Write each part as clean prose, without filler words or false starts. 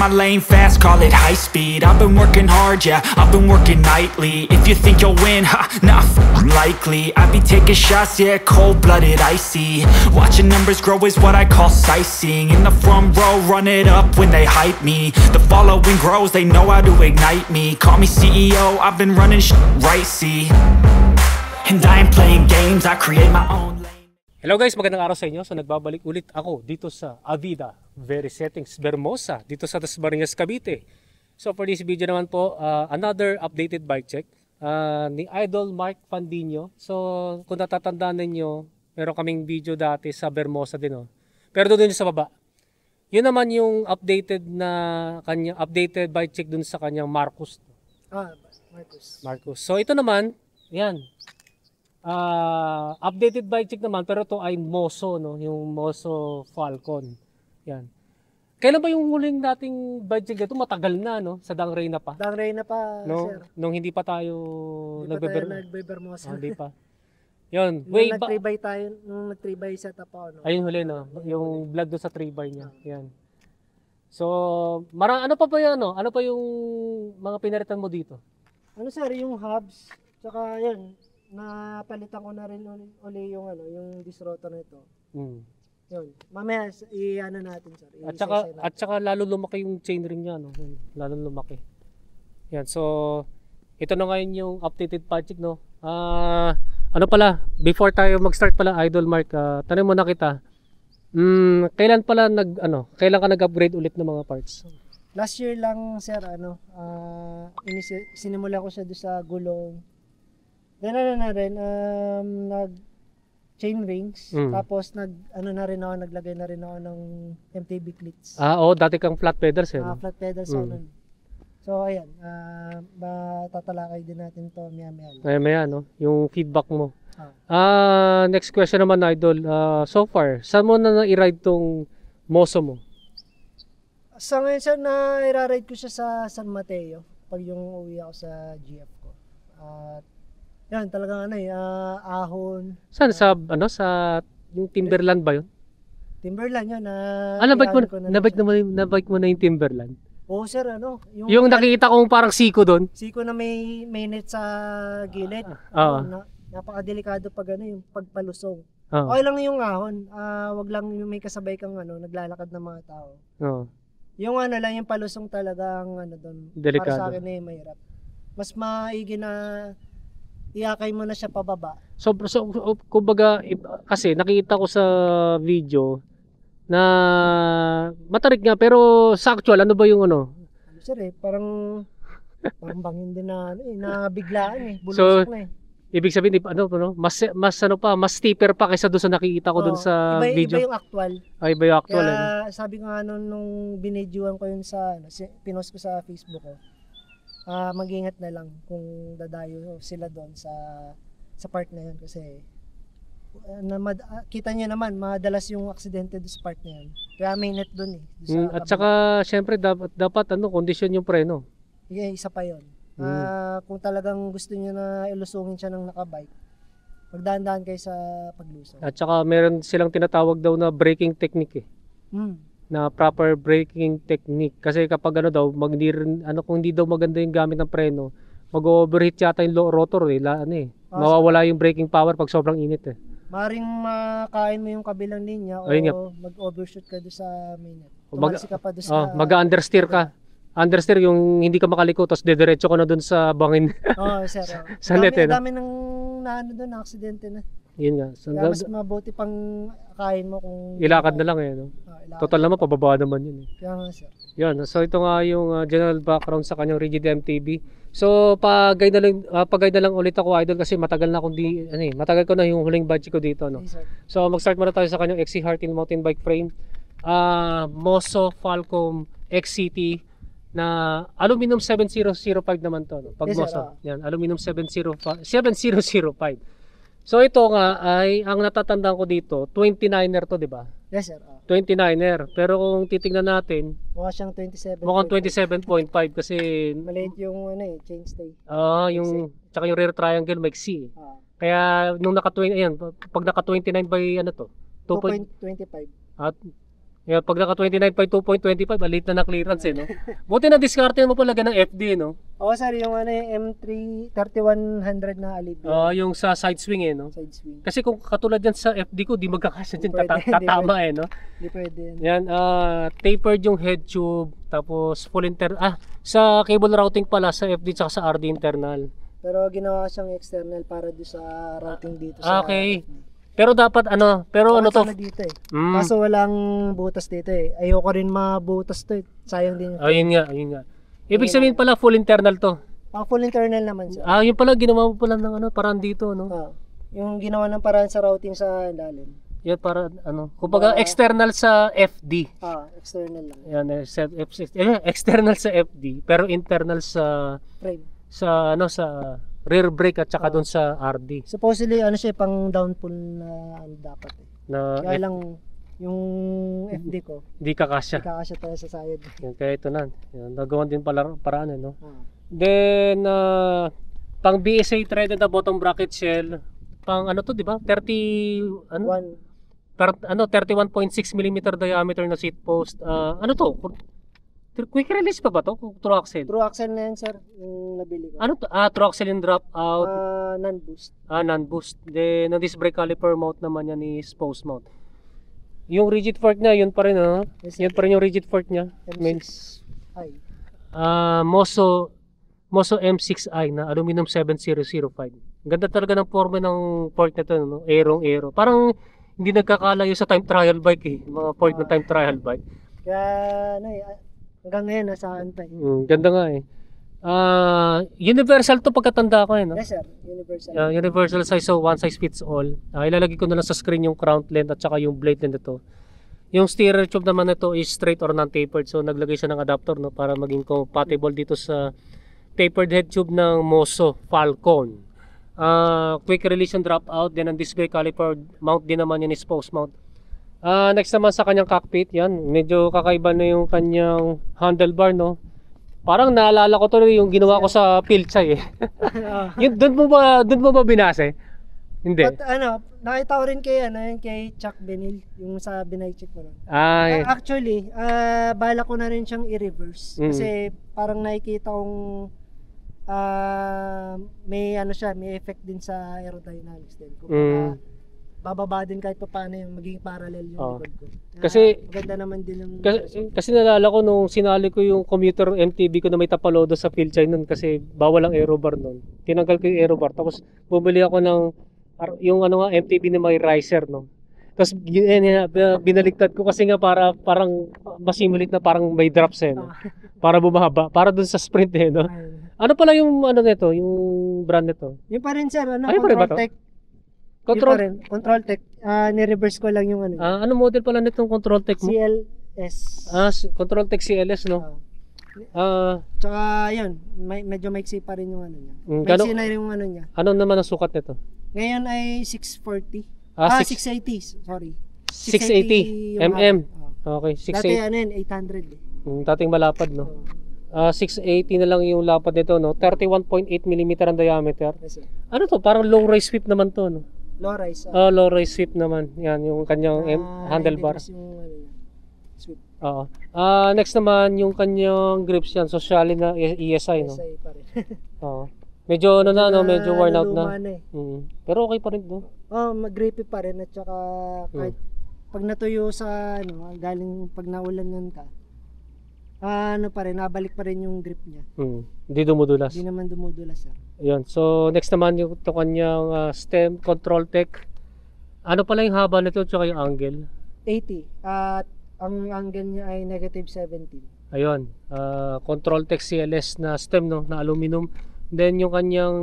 my lane fast, call it high speed. I've been working hard, yeah, I've been working nightly. If you think you'll win, ha, not likely. I be taking shots, yeah, cold-blooded, icy. Watching numbers grow is what I call sightseeing. In the front row, run it up when they hype me. The following grows, they know how to ignite me. Call me CEO, I've been running right, see. And I ain't playing games, I create my own lane. Hello guys, magandang araw sa inyo. So nagbabalik ulit ako dito sa Avida Very Settings Vermosa dito sa Dasmariñas, Cavite. So for this video naman po, another updated bike check ni Idol Mark Pandino. So kung natatandaan ninyo, meron kaming video dati sa Vermosa din, oh. Pero doon sa baba. Yun naman yung updated bike check dun sa kanyang Marcos. Marcos. So ito naman, yan. Updated bike check naman, pero ito ay Moso, no? Yung Moso Falcon. Yan. Kailan ba yung huling dating bike check ito? Matagal na, no? Sa Dang Reyna pa. Dang Reyna pa, no? sir. Nung hindi pa tayo nagbe-Vermosa. Hindi pa. Yun, way back. Nung nag-3x setup ako, no? Ayun huli, no? Yung vlog doon sa 3x niya. Yan. So, ano pa ba yan, no? Ano pa yung mga pinaritan mo dito? Ano, sir, yung hubs. Tsaka, yun, napalitan ko na rin uli yung yung disrotor nito. Yun. Mamaya i-ano natin, sir. At saka lalo lumaki yung chainring niya, no. Lalo lumaki. Yan. So ito na ngayon yung updated project, no. Ano pala, before tayo mag-start pala, Idol Mark, tanong mo na kita. Kailan ka nag-upgrade ulit ng mga parts? Last year lang, sir, sinimula ko siya doon sa gulong. Then nag chain rings, tapos naglagay na rin ako ng MTB clips. Oo, dati kang flat pedals, eh. Flat pedals ako nun. So ayan, tatalakay din natin to maya-maya. No? Yung feedback mo. Next question naman, Idol. So far, saan mo na i-ride tong Moso mo? Sa ngayon, sir, i-ride ko siya sa San Mateo pag yung uwi ako sa GF ko. Yan, talagang ahon. Saan? Sa yung Timberland ba yun? Timberland yun. Nabike mo na yung Timberland? Oo, sir, yung nakikita kong parang siko doon? Siko na may net sa gilid. Napakadelikado pag yung pagpalusong. Okay lang yung ahon. Wag lang yung may kasabay kang naglalakad ng mga tao. Yung lang yung palusong talagang doon. Delikado. Para sa akin mahirap. Mas maigi na iakay mo na siya pababa. So kumbaga, kasi nakita ko sa video na matarik nga, pero sa actual, ano ba yung Sir, parang bangin din na, nabiglaan bulusok na ibig sabihin, mas steeper pa kaysa doon sa nakikita ko doon sa video. Iba yung actual. Iba yung actual. Kaya sabi ko nga nung binidyoan ko yun pinost ko sa Facebook ko. Mag-ingat na lang kung dadayo sila doon sa part na yun kasi kita niyo naman madalas yung aksidente doon sa part na yun. Kaya may net doon at saka syempre dapat kondisyon yung preno. Yeah, isa pa yun. Kung talagang gusto niyo na ilusungin siya ng nakabike, magdaan-daan kayo sa paglusong. At saka meron silang tinatawag daw na braking technique, na proper braking technique, kasi kapag kung hindi daw maganda yung gamit ng preno, mag-overheat yata yung rotor, mawawala yung braking power pag sobrang init, Maring makain mo yung kabilang linya o mag-overshoot ka doon sa minute. Tumalsi ka pa doon sa mag-understeer ka. Understeer yung hindi ka makaliko tapos dediretso ka na doon sa bangin. Sir. Sa net, dami ng doon na aksidente na. Yun nga. Kaya mas mabuti pang kain mo kung ilakad na lang, Total naman pababa naman yun, Kaya nga, sir. Yan, so ito nga yung general background sa kanyang Rigid MTB. So pag-guide na lang ulit ako, Idol, kasi matagal na akong matagal ko na yung huling budget ko dito, Yes, so mag-start muna tayo sa kanyang XC Hearthill mountain bike frame. Moso Falcon XCT na aluminum 7005 naman to, pag Moso. Yan, aluminum 7005. So ito nga ay ang natatandaan ko dito, 29er to, di ba? Yes, sir. 29er. Pero kung titingnan natin, mukha siyang 27. Mukhang 27.5 kasi maliit yung chainstay. Tsaka yung rear triangle maiksi. Kaya nung pag naka 29 by 2.25. At Yeah, pag naka 29.2.25, alit na clearance eh, no? Buti na diskarte mo pala ng FD, no? Oo sir, yung ano yung M3 3100 na alib. Yung sa side swing eh, no? Side swing. Kasi kung katulad yan sa FD ko, di magkakasya dyan, Pwede, tatama eh, no? Hindi pwede yan. Yan, tapered yung head tube, tapos sa cable routing pala, sa FD tsaka sa RD internal. Pero ginawa siyang external para doon sa routing dito sa Okay. FD. Pero dapat pero ano to? Dito eh. Kaso walang butas dito eh. Ayoko rin mabutas to eh. Sayang din. Ayun nga. Ibig sabihin pala full internal to. Full internal naman siya. Yung pala ginawa mo pala ng parang dito, no? Yung ginawa ng paraan sa routing sa ilalim. Yan para kumbaga external sa FD. External lang. Yan, external sa FD pero internal sa frame. Sa rear brake at saka doon sa RD. Supposedly siya pang downpull na dapat eh. Kaya lang yung FD ko hindi kakasya. Hindi kakasya tayo sa sayad. Yan, kaya ito na. Yan, nagawan din pala paraan no. Then pang BSA threaded na bottom bracket shell. Pang to, di ba? 31.6 mm diameter na seat post. To? Quick release pa ba to? True axle? True axle na yan sir, yung nabili ko. True axle yung drop out? Non-boost. Non-boost. Then, disc brake caliper mount naman yan is post mount. Yung rigid fork niya, yun pa rin Yes, yun pa rin yung rigid fork niya. M6i. Moso M6i na aluminum 7005. Ganda talaga ng forma ng fork na to, no? Aero. Parang hindi nagkakalayo sa time trial bike eh. Mga fork ng time trial bike. Kaya hanggang ngayon nasa akin pa eh. Ganda nga eh. Universal to pagkatanda ko eh, no? Yes sir, universal. Universal size, so one size fits all. Ilalagay ko na lang sa screen yung crown length at saka yung blade length nito. Yung steerer tube naman nito is straight or non-tapered, so naglagay siya ng adapter no para maging compatible dito sa tapered head tube ng Moso Falcon. Quick release yung drop out, then ang disc brake caliper mount din naman yun is post mount. Next naman sa kanyang cockpit, yan, medyo kakaiba na yung kanyang handlebar, no? Parang naalala ko to yung ginawa ko sa Pilchay eh. Doon mo ba binase? Hindi. But nakita ko rin kay Chuck Benil, yung sa binay check ko. Actually, bala ko na rin siyang i-reverse kasi parang nakikita kong may may effect din sa aerodynamics din. Kung bababa din kahit paano yung magiging parallel yung likod ko. Kasi maganda naman din yung kasi naalala ko nung sinali ko yung commuter MTB ko na may tapalodo sa Pilchay nun kasi bawal ang aerobar nun. Tinanggal ko yung aerobar tapos bumili ako ng yung MTB na may riser no. Tapos binaligtad ko kasi nga parang masimulate na parang may drops no. Para bumaba, para dun sa sprint no. Ano pala yung nito, yung brand nito? Yung pa rin sir, Control Tech. Control Tech. Ni-reverse ko lang yung ano model pala nitong Control Tech mo? CLS. Control Tech CLS no. Tsaka yun, medyo maiksi pa rin yung niya. Maiksi na yung niya. Ano naman ang sukat nito? Ngayon ay 640. 680, sorry. 680 mm. Okay, 680. Dati 800 eh. Dating malapad no. 680 na lang yung lapad nito no. 31.8 mm ang diameter. Yes, ano to? Parang low rise sweep naman to no. Low rise. Low rise sweep naman. Yan yung kanyang handlebar. Sweep. Next naman yung kanyang grips yan. Socially na ESI no. ESI pa rin. Medyo medyo worn out na. Pero okay pa rin no. Mag-grippy pa rin at saka kahit pag natuyo sa galing pag naulanan ka. Pa rin, nabalik pa rin yung grip niya. Hindi dumudulas. Hindi naman dumudulas sir. Ayun. So next naman yung kanyang stem control tech. Ano pala yung haba nito at saka yung angle? 80. At ang angle niya ay -17. Ayun. Control tech CLS na stem no, na aluminum. Then yung kanyang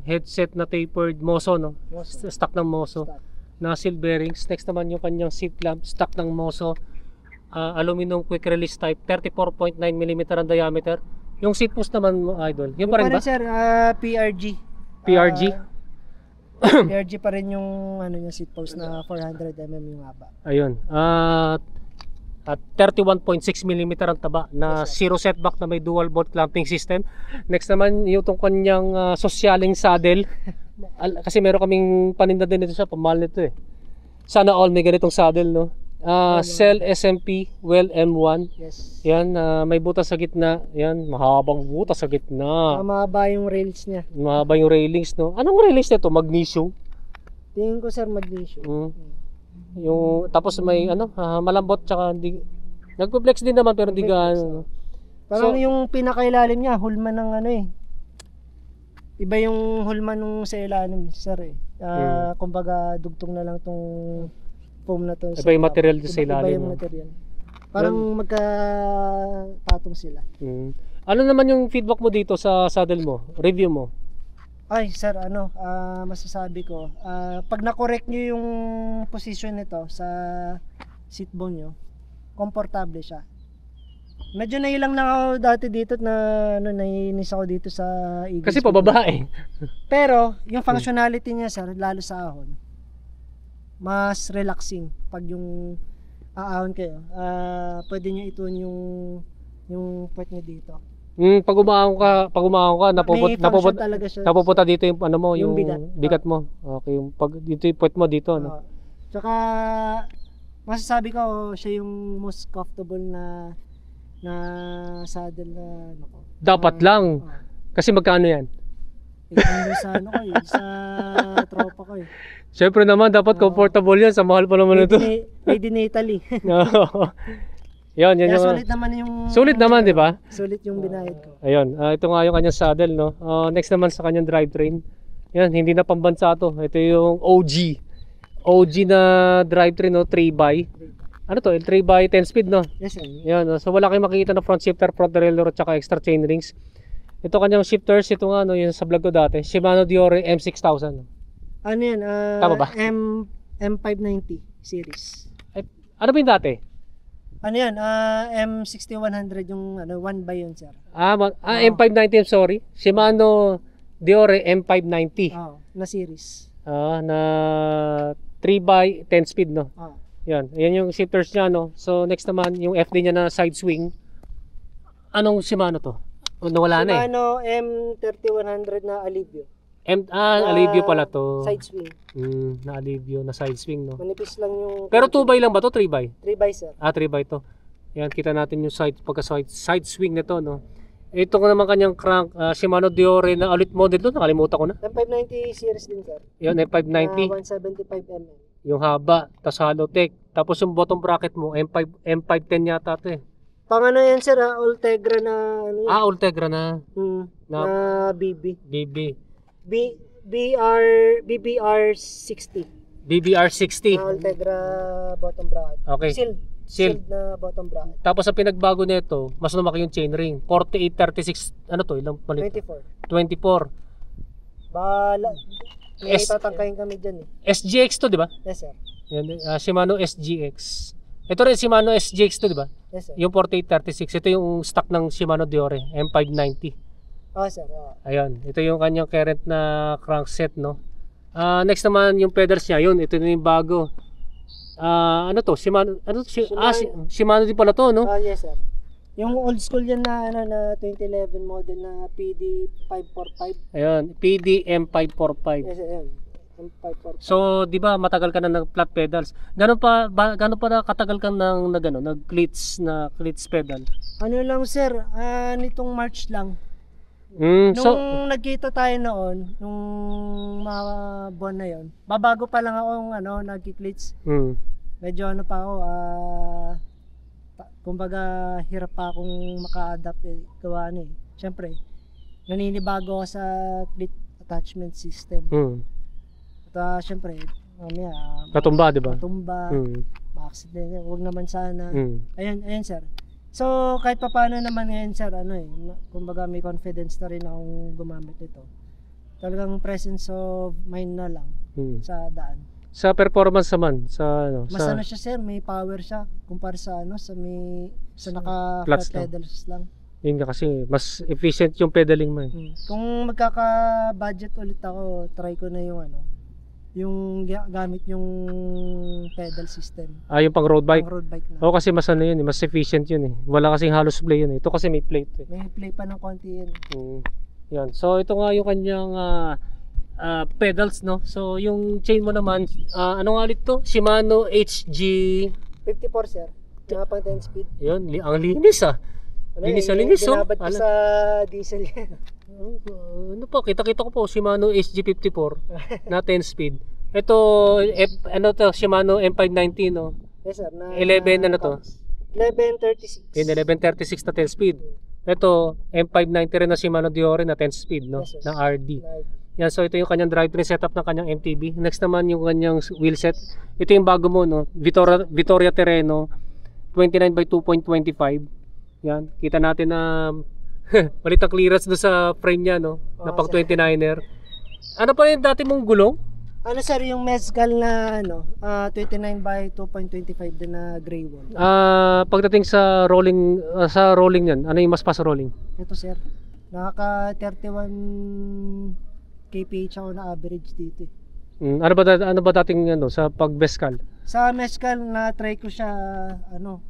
headset na tapered Moso no. Stock ng Moso. Na seal bearings. Next naman yung kanyang seat lamp stock ng Moso. Aluminum quick release type, 34.9 mm ang diameter. Yung seat post naman idol, yun pa rin ba? Sir, PRG. PRG pa rin yung niya seat post na 400 mm yung haba. Ayun. At 31.6 mm ang taba na zero setback na may dual bolt clamping system. Next naman yung kanyang sosyaling saddle. Kasi meron kaming paninda din dito sa pamahal nito eh. Sana all may ganitong saddle no. Cell SMP, well M1. Yes. Yan, may butas sa gitna. Yan, mahabang butas sa gitna. Mahaba yung rails niya. Mahaba yung railings, no? Anong railings nito? Magnesium? Tingin ko sir, magnesium. Yung, tapos may malambot tsaka hindi. Nagpo-flex din naman pero hindi gaano. Parang yung pinakailalim niya, hulma ng iba yung hulma nung sa ilalim, sir kumbaga dugtong na lang tong foam na to. Iba yung material sa ilalim. Iba yung material. Parang magkapatong sila. Ano naman yung feedback mo dito sa saddle mo? Review mo? Ay, sir, masasabi ko, pag na-correct nyo yung position nito sa seat bone nyo, komportable siya. Medyo nailang na ako dati dito na nainis ako dito sa Eagles. Kasi pababa eh. Pero, yung functionality niya, sir, lalo sa ahon, mas relaxing pag yung aahon kayo. Pwede nyo itune yung puwet nyo dito. Pag umaahon ka, napupunta dito yung yung bigat mo. Okay, yung pag dito yung puwet mo dito, no. Tsaka masasabi ko siya yung most comfortable na saddle na dapat lang. Kasi magkano yan? Sa sa tropa ko eh. Siyempre naman dapat comfortable yan, sa mahal pa naman ito. Made in Italy. Yan sulit naman, di ba? Sulit yung binayad ko. Ayun, ito nga yung kanyang saddle, no. Next naman sa kanyang drivetrain. Yan, hindi na pambansa to. Ito yung OG na drivetrain, no, 3x. Ano to? 3x 10 speed, no? Yes, sir. Yan, so wala kayong makikita na front shifter, front derailleur, at saka extra chain rings. Ito kanyang shifters, ito nga, no, yung sa vlog ko dati, Shimano Diore M6000. Ano yan? Tama ba? M590 series. Ay, ano ba yung dati? Ano yan? M6100 yung 1x yun, sir. M590, sorry. Shimano Diore M590. Na series. Na 3x 10 speed, no? Yan yung shifters niya, no. So next naman yung FD niya na side swing. Anong Shimano to? Nawala na eh. Shimano M3100 na Alivio. Alivio pala to. Side swing. Na Alivio na side swing, no. Manipis lang yung. Pero 2x lang ba to? 3x? 3x, sir. 3x to. Yan, kita natin yung side swing nito, no. Ito naman kanyang crank, Shimano Diore na ulit model to, nakalimutan ko na. M590 series din, sir. Yan, M590. 175mm. Yung haba, tapos Halotech. Tapos yung bottom bracket mo, M510 yata ito eh. Pang ano yan, sir, Ultegra na Ultegra na. Na BB. BBR60. BBR60. Ultegra bottom bracket. Okay. Sealed na bottom bracket. Tapos ang pinagbago nito, mas lumaki yung chainring. 4836, ano to? Ilang palit? 24. Bala. May S- tatangkayin kami dyan eh. SGX to, di ba? Yes, sir. Yan, Shimano SGX. Ito rin Shimano SGX to, di ba? Yes, sir. Yung 4836, ito yung stock ng Shimano Diore, M590. Sir. Ayun, ito yung kanyang current na crankset, no. Next naman yung pedals niya, yun, ito na yung bago. Ano to? Shimano din pala to, no? Yes, sir. Yung old school yan na 2011 model na PD 545. Ayun, PD M545. Yes, ayun. M545. So, 'di ba, matagal ka na ng flat pedals. Gaano pa katagal ka nang nag-cleats pedal? Ano lang, sir, nitong March lang. Nung nagkita tayo noon, nung mga buwan na 'yon. Babago pa lang ako nag-cleats. Medyo pa ako kumbaga hirap pa akong maka-adapt gawa Siyempre, naninibago ako sa cleat attachment system. At siyempre, mamaya katumba, di ba? Katumba, ma-accident, huwag naman sana. Ayun sir. So, kahit pa paano naman ngayon, sir, kumbaga may confidence na rin akong gumamit ito. Talagang presence of mind na lang sa daan. Sa performance naman, mas siya, sir, may power siya kumpara sa sa naka-flat pedals lang. Yun nga kasi mas efficient yung pedaling mo eh. Kung magkaka-budget ulit ako, try ko na yung gamit yung pedal system. Yung pang road bike? Pang road bike na. Kasi mas yun eh, mas efficient yun eh. Wala kasing halos play yun eh. Ito kasi may plate eh. May play pa ng konti yun. Yan. So ito nga yung kanyang pedals, no. So yung chain mo naman, ano nga ulit to? Shimano HG 54 sir. Pang 10 speed. Yun, ang linis ah. Linis na linis oh. Binabad ko sa diesel yan. Ano po, kita-kita ko po Shimano SG54 na 10 speed. Ito, ano to, Shimano M519 no? Yes sir. 11 ano to? 1136. Yun, 1136 na 10 speed. Ito, M590 rin na Shimano Diore na 10 speed no? Yes, Na RD. Yan, so ito yung kanyang drivetrain setup ng kanyang MTB. Next naman yung kanyang wheelset. Ito yung bago mo no, Vittoria Terreno 29 by 2.25. Yan, kita natin na malit ang clearance doon sa frame niya no, na pang 29er. Ano pa yung dati mong gulong? Ano sir, yung mezcal na ano, 29 by 2.25 din na gray wall. Pagdating sa rolling niyan, ano yung mas pa sa rolling? Ito sir, nakaka 31 kph ako na average dito. Ano ba dating ano sa pag-mezcal? Sa mezcal na try ko siya ano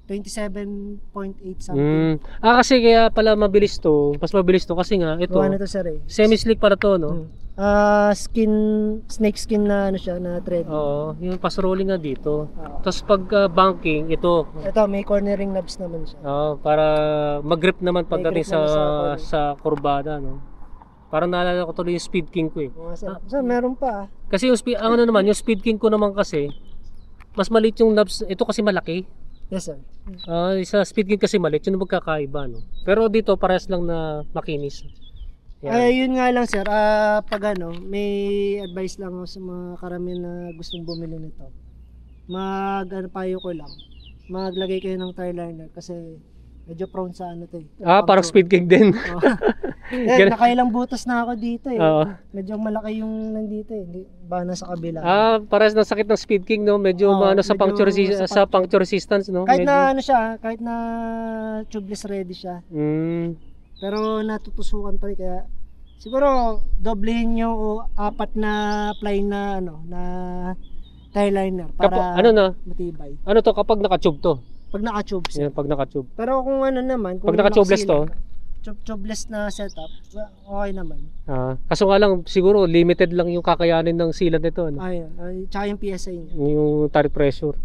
27.8 something. Kasi kaya pala mabilis to. Mas mabilis to kasi nga ito. Ano to sir eh? Semi-slick para to no. Snake skin na ano siya na thread. Oo, yung pass rolling nga dito. Tapos pag banking ito. Ito may cornering knobs naman siya. Para mag-grip naman pagdating sa kurbada no. Parang naalala ko tuloy yung Speed King ko eh. So, meron pa. Kasi yung yung Speed King ko naman kasi mas maliit yung knobs. Ito kasi malaki. Yes sir. Sa Speed King kasi maliit, yun magkakaiba no. Pero dito parehas lang na makinis. Yun nga lang sir, pag ano, may advice lang ako sa mga karamihan na gustong bumili nito. Payo ko lang. Maglagay kayo ng tire liner kasi medyo prone sa ano to eh. Parang Speed King din. Nakailang butas na ako dito eh. Medyo malaki yung nandito eh. Bana sa kabila. Parehas na sakit ng Speed King no. Medyo sa puncture resistance no. Kahit na ano siya, kahit na tubeless ready siya. Pero natutusukan pa rin kaya siguro doblehin nyo o 4 na ply na ano na tire liner para matibay. Ano to kapag naka-tube to? Pag naka-tube. Pag naka-tube. Pero kung ano naman, kung pag naka-tubeless to, tubeless na setup, okay naman. Kaso nga lang siguro limited lang yung kakayanin ng sealant nito ano. Tsaka yung PSI niya. Yung tire pressure.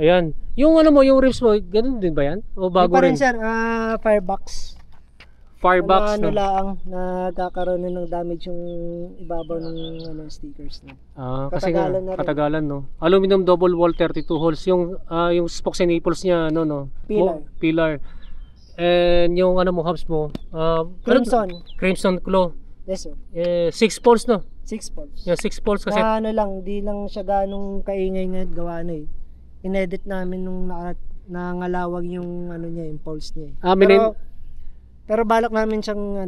Ayan. Yung ano mo, yung rims mo, ganun din ba yan? O bago pa rin? rin? Sir, firebox. Firebox no? Lang, nagkakaroon ng damage yung ibabaw ng stickers na. Kasi katagalan no. Aluminum double wall 32 holes yung spokes and nipples niya no. Pillar. And yung ano mo hubs mo, Crimson Claw. Yes sir. 6 poles no. 6 poles. Yeah, 6 poles kasi. Ano lang, di lang siya ganong kaingay nga gawa na eh. Inedit namin nung nangalawag yung ano niya, yung poles niya. Pero balak namin siyang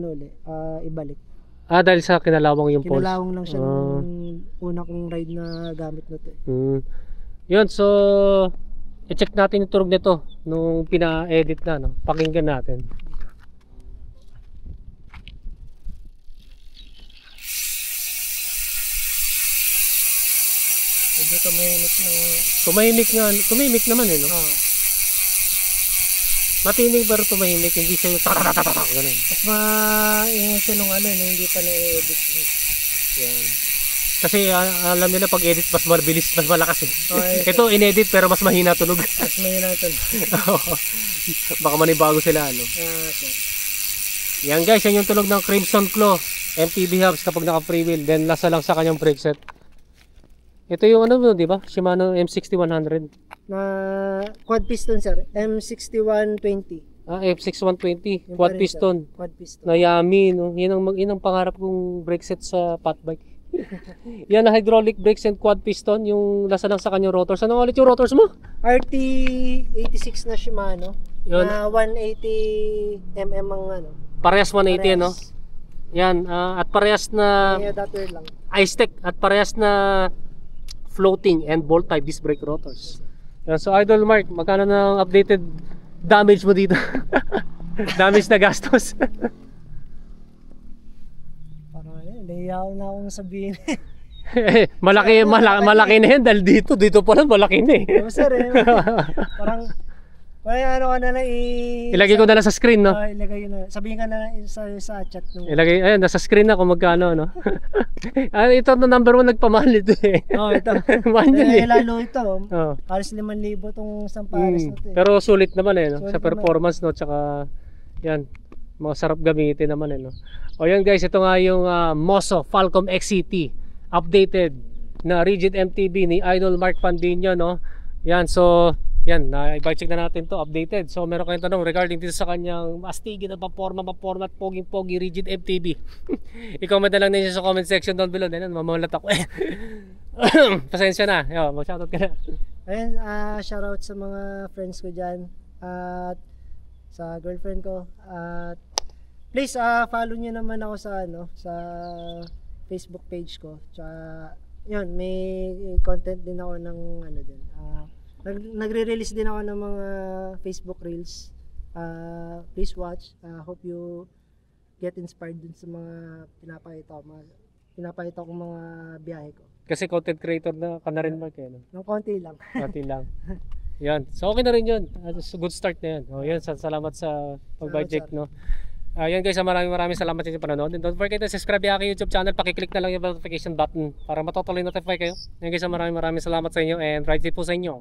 ibalik. Dahil sa kinalawang yung poles. Kinalawang lang siya nung una kong ride na gamit na to. Yun, so i-check natin yung tunog nito nung pina-edit na no. Pakinggan natin. Medyo tumahimik naman eh no. Matinig pero tumahimik, hindi siya yung tatatatak ganun. Mas maingay siya nung hindi pa na-edit. Yan. Kasi alam nila pag edit mas mabilis, mas malakas eh. Ito inedit pero mas mahina tunog. Mas mahina tunog. Baka manibago sila ano. Yan guys, yan yung tunog ng Crimson Claw MTB hubs kapag naka freewheel. Then lasa lang sa kanyang brake set. Ito yung di ba? Shimano M6100. Na quad piston sir, M6120. F6120 quad piston. Na Yami no. Yan ang pangarap kong brake set sa fat bike. Yan na hydraulic brakes and quad piston, yung nasa lang sa kanyang rotors. Ano ulit yung rotors mo? RT86 na Shimano. Yun. Na 180 mm ang Parehas 180 no. Yan, at parehas na I-Stec at parehas na floating and bolt type disc brake rotors. Yan, so Idol Mark, magkano na updated damage mo dito? Damage na gastos. Parang nahiyaw na akong sabihin. malaki na yan dahil dito pa lang malaki na eh. Sir parang Kaya ano ka na lang ilagay ko na lang sa screen, no? Ilagay na. Sabihin ka na lang sa chat nung. Ilagay, ayun, nasa screen na kung magkano, no? Ito na number 1 nagpamahal ito eh. Ito. Mahal yun eh. Lalo ito. Halos 5,000 itong isang pares na ito eh. Pero sulit naman eh, no? Sulit Sa performance, no? Tsaka, yan, masarap gamitin naman eh, no? O yan guys, ito nga yung Moso Falcom XCT updated na rigid MTB ni Idol Mark Pandinho, no? Yan, so yan, i-check na natin to, updated. So meron kayong tanong regarding dito sa kanyang astigid at paporma at poging-pogi rigid MTB. I-comment na lang ninyo sa comment section down below. Then mamalat ako eh. Pasensya na. Yo, mag-shoutout ka na. Ayun, shoutout sa mga friends ko dyan at sa girlfriend ko. At please follow nyo naman ako sa sa Facebook page ko. Tsaka yun, may content din ako ng din. Nagre-release din ako ng mga Facebook Reels. Please watch. Hope you get inspired dun sa mga pinapakita ko mga biyahe ko. Kasi content creator na ka na rin, Mark, eh, no? Ng konti lang. Konti lang. Yan. So okay na rin yun. Good start na yan. Yan, salamat sa pag-check, no? Yan guys, maraming salamat sa inyong panonood. And don't forget to subscribe sa aking YouTube channel. Pakiclick na lang yung notification button para matutuloy notify kayo. Yan guys, maraming salamat sa inyo and ride safe po sa inyo.